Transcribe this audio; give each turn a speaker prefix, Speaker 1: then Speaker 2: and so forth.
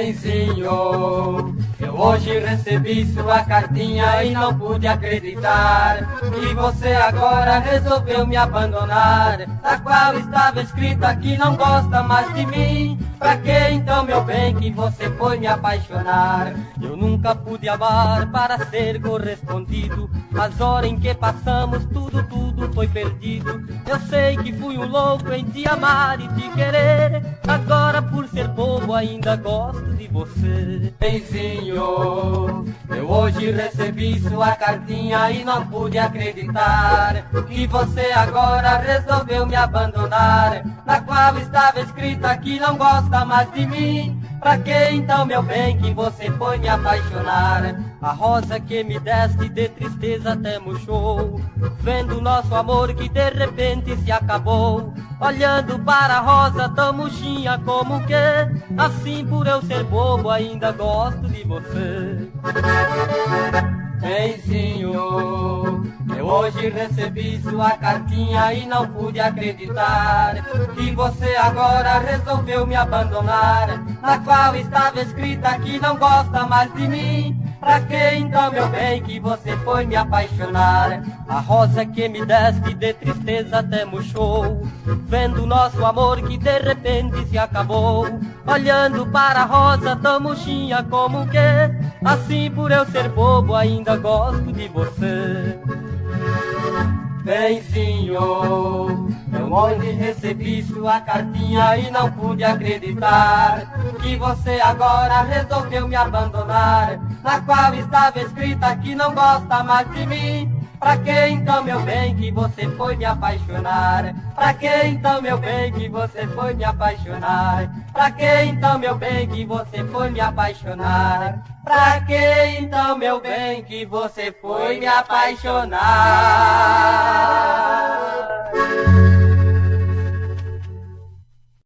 Speaker 1: Benzinho, eu hoje recebi sua cartinha e não pude acreditar que você agora resolveu me abandonar, na qual estava escrito que não gosta mais de mim. Pra que então, meu bem, que você foi me apaixonar? Eu nunca pude amar para ser correspondido. As horas em que passamos, tudo foi perdido. Eu sei que fui um louco em te amar e te querer. Agora, por ser bobo, ainda gosto de você. Benzinho, eu hoje recebi sua cartinha e não pude acreditar que você agora resolveu me abandonar, na qual estava escrito que não gosta mais de mim. Pra que então, meu bem, que você foi me apaixonar? A rosa que me deste de tristeza até murchou, vendo nosso amor que de repente se acabou. Olhando para a rosa tão murchinha como que, assim por eu ser bobo ainda gosto de você. Benzinho, eu hoje recebi sua cartinha e não pude acreditar que você agora resolveu me abandonar, na qual estava escrita que não gosta mais de mim. Pra que então, meu bem, que você foi me apaixonar? A rosa que me deste de tristeza até murchou, vendo nosso amor que de repente se acabou. Olhando para a rosa tão murchinha como que, assim por eu ser bobo ainda gosto de você. Benzinho, eu hoje recebi sua cartinha e não pude acreditar que você agora resolveu me abandonar, na qual estava escrita que não gosta mais de mim. Pra que então, meu bem, que você foi me apaixonar? Pra que então, meu bem, que você foi me apaixonar? Pra que então, meu bem, que você foi me apaixonar? Pra que então, meu bem, que você foi me apaixonar?